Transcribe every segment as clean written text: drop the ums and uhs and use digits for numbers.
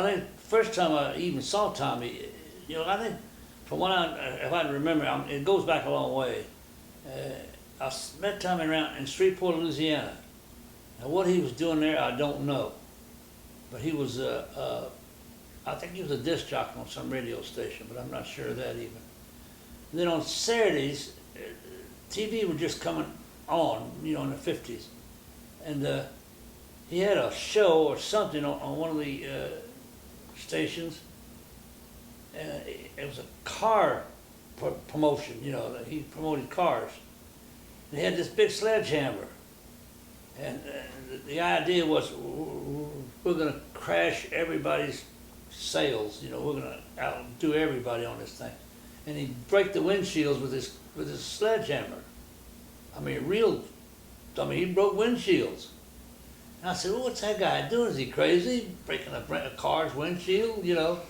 I think first time I even saw Tommy, you know, I think from what if I remember, it goes back a long way. I met Tommy around in Shreveport, Louisiana. Now what he was doing there, I don't know. But he was, I think he was a disc jockey on some radio station, but I'm not sure of that even. And then on Saturdays, TV was just coming on, you know, in the 50s. And he had a show or something on one of the stations. And it was a car promotion, you know, he promoted cars. And he had this big sledgehammer. And the idea was we're going to crash everybody's sales, you know, we're going to outdo everybody on this thing. And he'd break the windshields with his sledgehammer. I mean, he broke windshields. And I said, well, what's that guy doing? Is he crazy? Breaking a car's windshield, you know?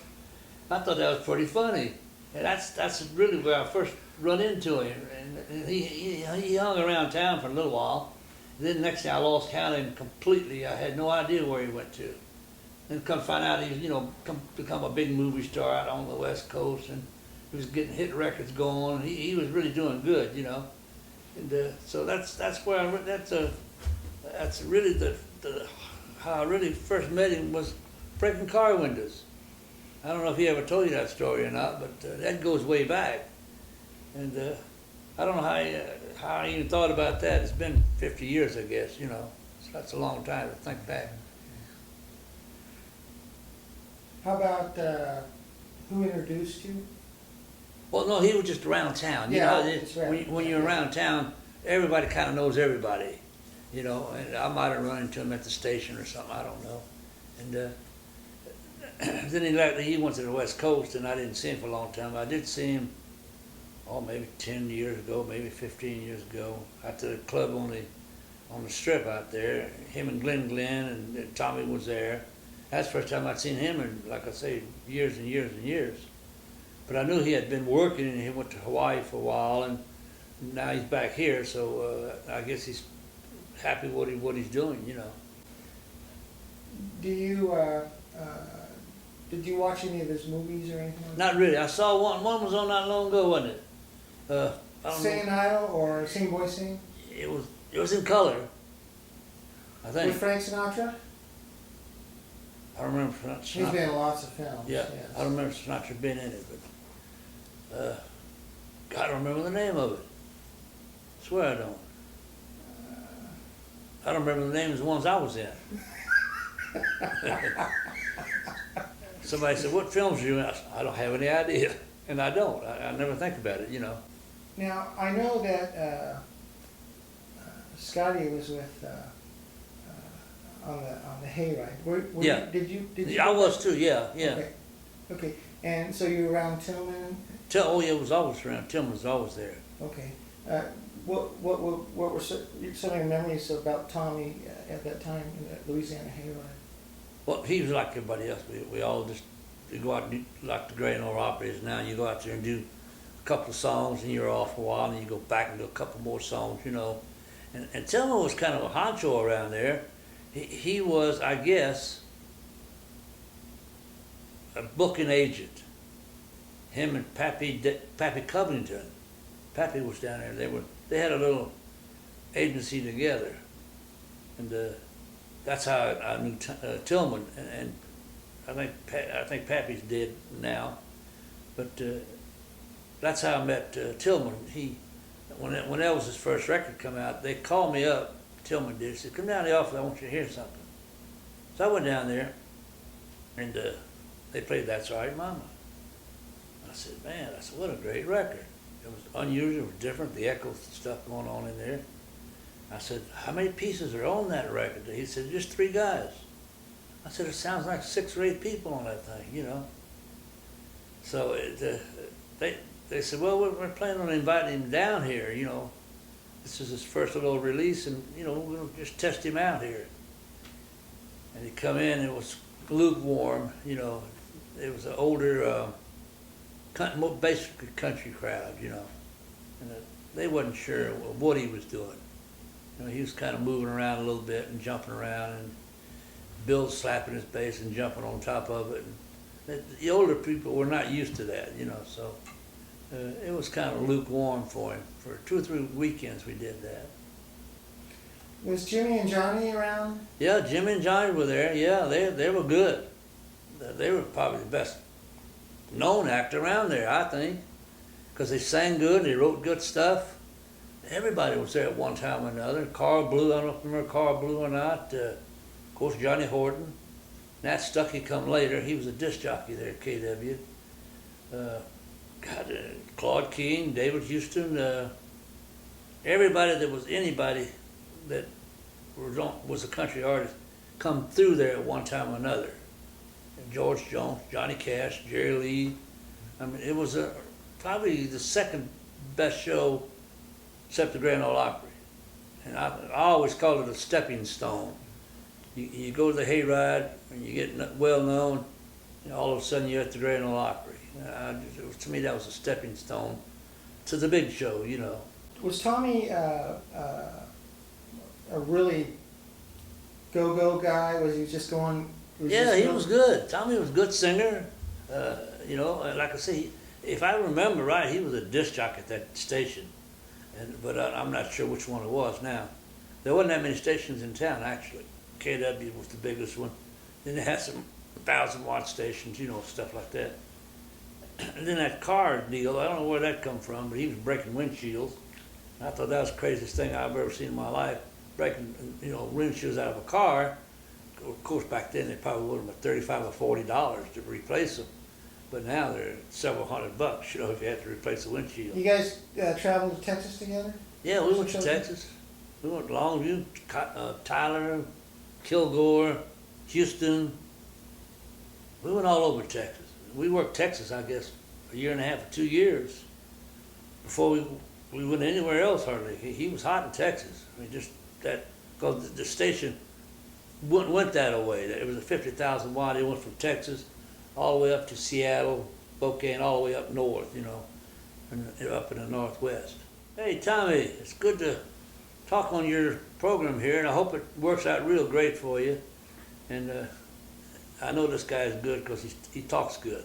I thought that was pretty funny. And that's really where I first run into him. And he hung around town for a little while. And then the next thing I lost count of him completely. I had no idea where he went to. Then come find out he's, you know, become a big movie star out on the West Coast, and he was getting hit records going. He was really doing good, you know. And so that's where that's really the how I really first met him, was breaking car windows. I don't know if he ever told you that story or not, but that goes way back. And I don't know how I even thought about that. It's been 50 years, I guess, you know. So that's a long time to think back. How about who introduced you? Well, no, he was just around town. You know, that's right. When you're around town, everybody kind of knows everybody, you know. And I might have run into him at the station or something, I don't know. And then he went to the West Coast, and I didn't see him for a long time. I did see him, maybe 10 years ago, maybe 15 years ago, at the club on the strip out there. Him and Glenn and Tommy was there. That's the first time I'd seen him in, like I say, years and years and years. But I knew he had been working, and he went to Hawaii for a while, and now he's back here, so I guess he's happy what he's doing, you know. Do you, did you watch any of his movies or anything like that? Not really. I saw one. One was on not long ago, wasn't it? I don't Singing know. Idol or Sing Boy Sing? It was in color, I think. With Frank Sinatra? I don't remember Sinatra. He's been in lots of films. Yeah, yes. I don't remember Sinatra being in it, but I don't remember the name of it. I swear I don't. I don't remember the names of the ones I was in. Somebody said, what films are you in? I said, I don't have any idea. And I don't. I never think about it, you know. Now, I know that Scotty was with on the hayride. Yeah. Did you? I was too. Yeah. Okay. And so you were around Tillman? Oh yeah, it was always around. Tillman was always there. Okay. What were some of your memories about Tommy at that time in the Louisiana hayride? Well, he was like everybody else. We all just go out and do, like the Great North Operas. Now you go out there and do a couple of songs, and you're off for a while, and you go back and do a couple more songs, you know. And Tillman was kind of a honcho around there. He was, I guess, a booking agent. Him and Pappy Covington. Pappy was down there. They had a little agency together, and that's how I knew Tillman. And I think Pappy's dead now, but that's how I met Tillman. When Elvis's first record come out, they called me up. Tillman did. He said, "Come down to the office. I want you to hear something." So I went down there, and they played "That's All Right, Mama." I said, "Man," I said, "what a great record." It was unusual, it was different, the echo stuff going on in there. I said, "How many pieces are on that record?" He said, "Just 3 guys." I said, "It sounds like 6 or 8 people on that thing, you know." So they said, "Well, we're planning on inviting him down here, you know. This is his first little release, and, you know, we'll just test him out here." And he come in, it was lukewarm, you know. It was an older, basically country crowd, you know. And they wasn't sure what he was doing. You know, he was kind of moving around a little bit and jumping around, Bill slapping his bass and jumping on top of it. And the older people were not used to that, you know, so it was kind of lukewarm for him. For 2 or 3 weekends we did that. Was Jimmy and Johnny around? Yeah, Jimmy and Johnny were there. Yeah, they were good. They were probably the best known act around there, I think, because they sang good, they wrote good stuff. Everybody was there at one time or another. Carl Blue, I don't know if you remember Carl Blue or not. Of course, Johnny Horton. Nat Stuckey come later. He was a disc jockey there at KW. Claude King, David Houston, everybody that was anybody that was a country artist come through there at one time or another. George Jones, Johnny Cash, Jerry Lee. I mean, it was probably the second best show except the Grand Ole Opry. And I always called it a stepping stone. You go to the hayride and you get well known, and all of a sudden you're at the Grand Ole Opry. To me, that was a stepping stone to the big show, you know. Was Tommy a really go-go guy? Was he just going? Yeah, he was good. Tommy was a good singer. You know, like I say, if I remember right, he was a disc jockey at that station. But I'm not sure which one it was now. There wasn't that many stations in town, actually. KW was the biggest one. Then they had some 1,000-watt stations, you know, stuff like that. And then that car deal, I don't know where that come from, but he was breaking windshields. And I thought that was the craziest thing I've ever seen in my life, breaking, you know, windshields out of a car. Of course, back then they probably would have been $35 or $40 to replace them. But now they're several $100, you know, if you have to replace the windshield. You guys traveled to Texas together? Yeah, we went to Texas. We went to Longview, Tyler, Kilgore, Houston. We went all over Texas. We worked Texas, I guess, 1.5 years or 2 years before we went anywhere else hardly. He was hot in Texas. I mean, just that, because the station went that way. It was a 50,000 watt. It went from Texas all the way up to Seattle, Spokane, all the way up north, you know, and up in the Northwest. Hey, Tommy, it's good to talk on your program here, and I hope it works out real great for you. And I know this guy is good because he talks good.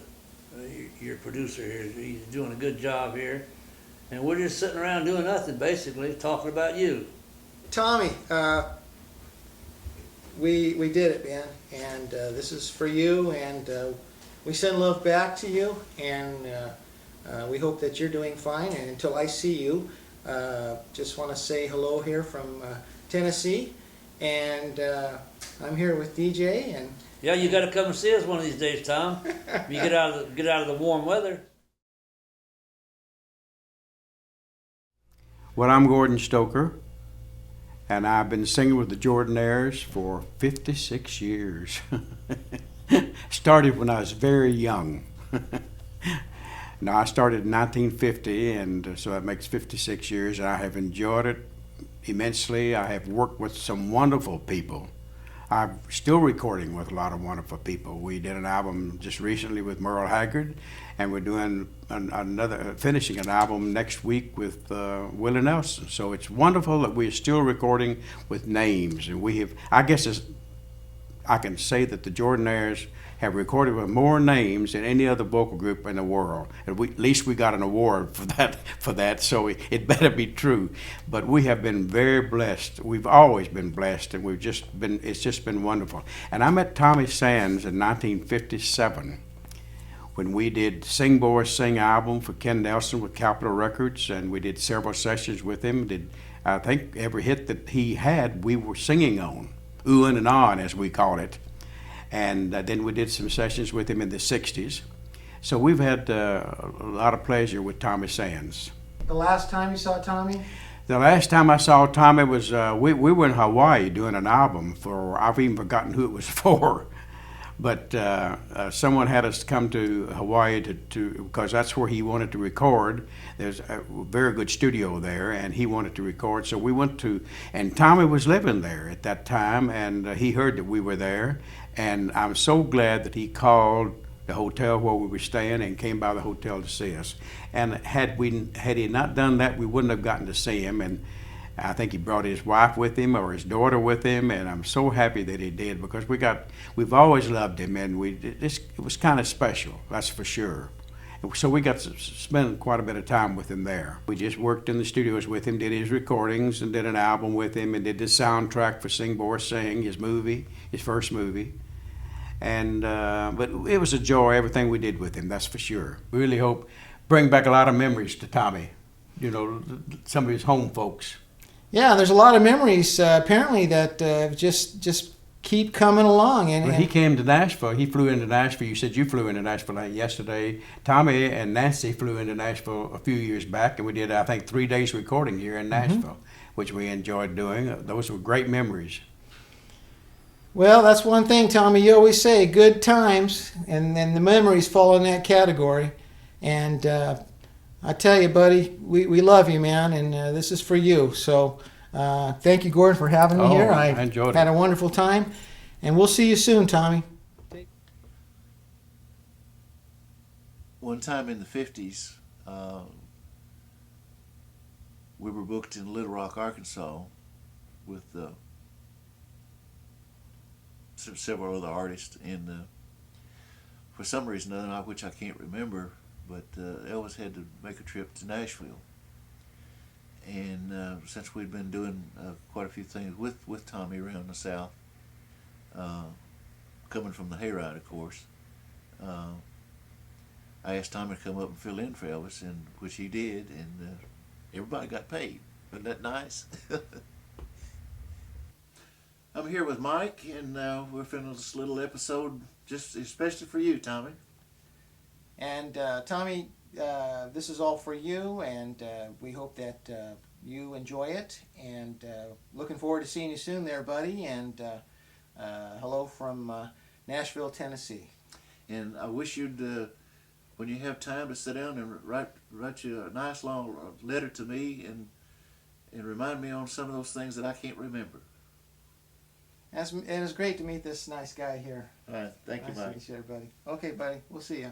Your producer here, he's doing a good job here. And we're just sitting around doing nothing, basically, talking about you. Tommy, we did it, man. And this is for you, and we send love back to you, and we hope that you're doing fine. And until I see you, just want to say hello here from Tennessee, and I'm here with DJ. And yeah, you got to come and see us one of these days, Tom. You get out of the warm weather. Well, I'm Gordon Stoker, and I've been singing with the Jordanaires for 56 years. Started when I was very young. Now, I started in 1950, and so that makes 56 years, and I have enjoyed it immensely. I have worked with some wonderful people. I'm still recording with a lot of wonderful people. We did an album just recently with Merle Haggard, and we're doing finishing an album next week with Willie Nelson. So it's wonderful that we're still recording with names, and we have, I guess I can say that the Jordanaires have recorded with more names than any other vocal group in the world. And at least we got an award for that, so it better be true. But we have been very blessed. We've always been blessed, and it's just been wonderful. And I met Tommy Sands in 1957 when we did Sing Boy Sing album for Ken Nelson with Capitol Records, and we did several sessions with him. I think every hit that he had, we were singing on, oohing and ahhing, as we call it. And then we did some sessions with him in the 60s. So we've had a lot of pleasure with Tommy Sands. The last time you saw Tommy? The last time I saw Tommy was, we were in Hawaii doing an album for, I've even forgotten who it was for. But someone had us come to Hawaii because that's where he wanted to record. There's a very good studio there, and he wanted to record. So we went and Tommy was living there at that time, and he heard that we were there. And I'm so glad that he called the hotel where we were staying and came by the hotel to see us. And had he not done that, we wouldn't have gotten to see him. And I think he brought his wife with him or his daughter with him, and I'm so happy that he did, because we've always loved him, and it was kind of special, that's for sure. So we got to spend quite a bit of time with him there. We just worked in the studios with him, did his recordings, and did an album with him, and did the soundtrack for Sing Boy Sing, his first movie. And but it was a joy, everything we did with him, that's for sure. We really hope bring back a lot of memories to Tommy, you know, some of his home folks. Yeah, there's a lot of memories apparently that just keep coming along. And he came to Nashville. He flew into Nashville. You said you flew into Nashville yesterday. Tommy and Nancy flew into Nashville a few years back, and we did, I think, 3 days recording here in Nashville, which we enjoyed doing. Those were great memories. Well, that's one thing, Tommy. You always say good times, and then the memories fall in that category. And I tell you, buddy, we love you, man, and this is for you. So thank you, Gordon, for having me here. I enjoyed it. Had a wonderful time, and we'll see you soon, Tommy. One time in the 50s, we were booked in Little Rock, Arkansas with several other artists, and for some reason or other, which I can't remember, but Elvis had to make a trip to Nashville. And since we'd been doing quite a few things with Tommy around the South, coming from the hayride, of course, I asked Tommy to come up and fill in for Elvis, and which he did, and everybody got paid. Wasn't that nice? I'm here with Mike, and we're filming this little episode just especially for you, Tommy. And Tommy, this is all for you, and we hope that you enjoy it. And looking forward to seeing you soon there, buddy. And hello from Nashville, Tennessee. And I wish you'd, when you have time, to sit down and write you a nice long letter to me and remind me on some of those things that I can't remember. And it's great to meet this nice guy here. All right, thank you, Nice Mike. to meet you, buddy. Okay, buddy. We'll see you.